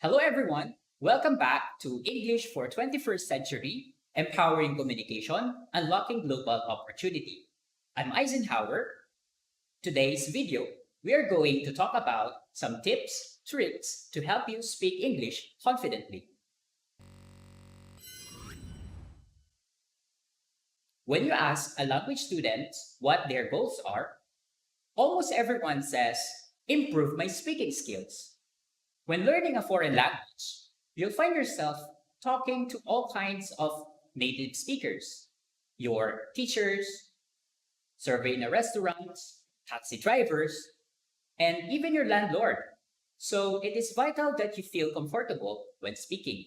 Hello, everyone. Welcome back to English for 21st Century, Empowering Communication, Unlocking Global Opportunity. I'm Eisenhower. Today's video, we are going to talk about some tips, tricks to help you speak English confidently. When you ask a language student what their goals are, almost everyone says, improve my speaking skills. When learning a foreign language, you'll find yourself talking to all kinds of native speakers, your teachers, survey in a restaurant, taxi drivers, and even your landlord. So it is vital that you feel comfortable when speaking.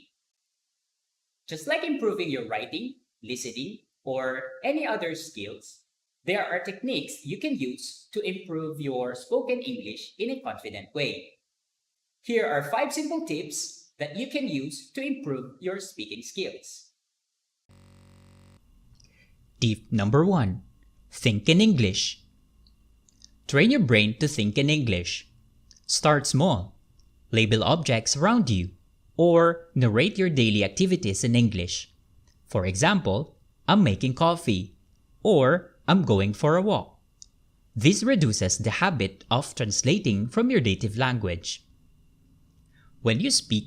Just like improving your writing, listening, or any other skills, there are techniques you can use to improve your spoken English in a confident way. Here are 5 simple tips that you can use to improve your speaking skills. Tip number 1. Think in English. Train your brain to think in English. Start small. Label objects around you, or narrate your daily activities in English. For example, I'm making coffee, or I'm going for a walk. This reduces the habit of translating from your native language. When you speak,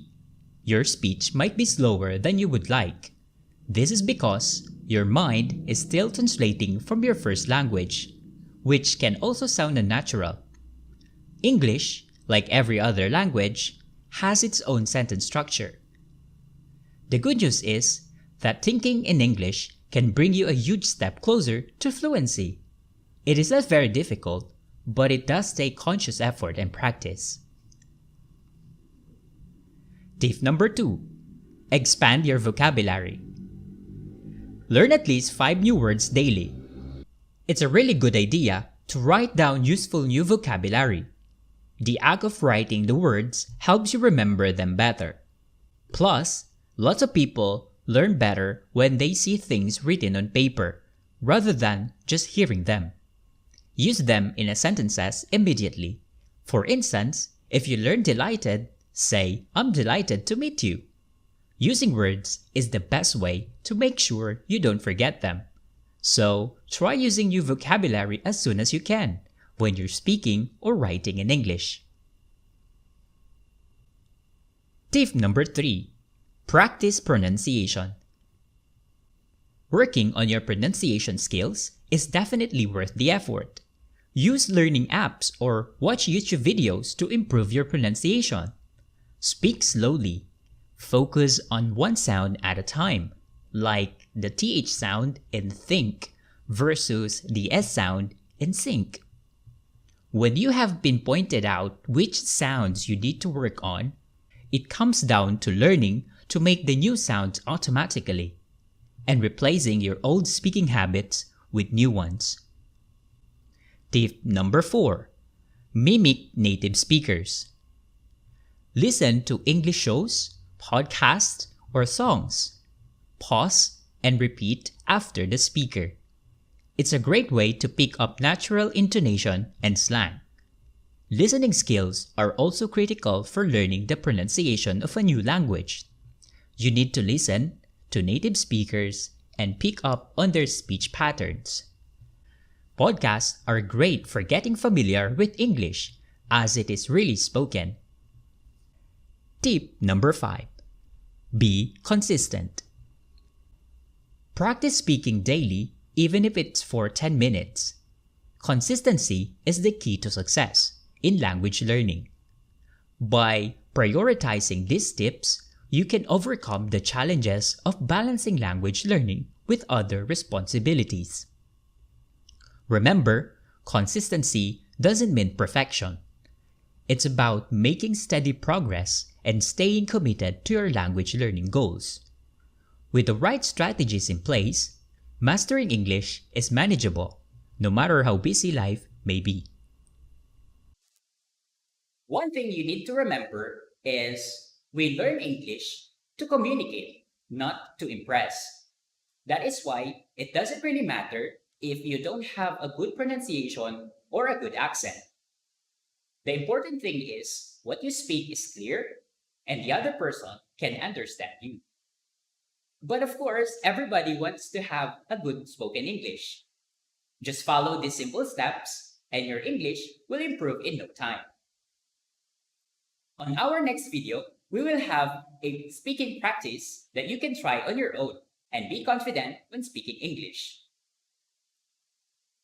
your speech might be slower than you would like. This is because your mind is still translating from your first language, which can also sound unnatural. English, like every other language, has its own sentence structure. The good news is that thinking in English can bring you a huge step closer to fluency. It is not very difficult, but it does take conscious effort and practice. Tip number 2. Expand your vocabulary. Learn at least 5 new words daily. It's a really good idea to write down useful new vocabulary. The act of writing the words helps you remember them better. Plus, lots of people learn better when they see things written on paper, rather than just hearing them. Use them in a sentences immediately. For instance, if you learn delighted, say, I'm delighted to meet you. Using words is the best way to make sure you don't forget them. So, try using new vocabulary as soon as you can when you're speaking or writing in English. Tip number 3. Practice pronunciation. Working on your pronunciation skills is definitely worth the effort. Use learning apps or watch YouTube videos to improve your pronunciation. Speak slowly. Focus on one sound at a time, like the TH sound in think versus the S sound in sink. When you have been pointed out which sounds you need to work on, it comes down to learning to make the new sounds automatically and replacing your old speaking habits with new ones. Tip number 4. Mimic native speakers. Listen to English shows, podcasts, or songs. Pause and repeat after the speaker. It's a great way to pick up natural intonation and slang. Listening skills are also critical for learning the pronunciation of a new language. You need to listen to native speakers and pick up on their speech patterns. Podcasts are great for getting familiar with English as it is really spoken. Tip number 5. Be consistent. Practice speaking daily even if it's for 10 minutes. Consistency is the key to success in language learning. By prioritizing these tips, you can overcome the challenges of balancing language learning with other responsibilities. Remember, consistency doesn't mean perfection. It's about making steady progress and staying committed to your language learning goals. With the right strategies in place, mastering English is manageable, no matter how busy life may be. One thing you need to remember is we learn English to communicate, not to impress. That is why it doesn't really matter if you don't have a good pronunciation or a good accent. The important thing is what you speak is clear, and the other person can understand you. But of course, everybody wants to have a good spoken English. Just follow these simple steps, and your English will improve in no time. On our next video, we will have a speaking practice that you can try on your own and be confident when speaking English.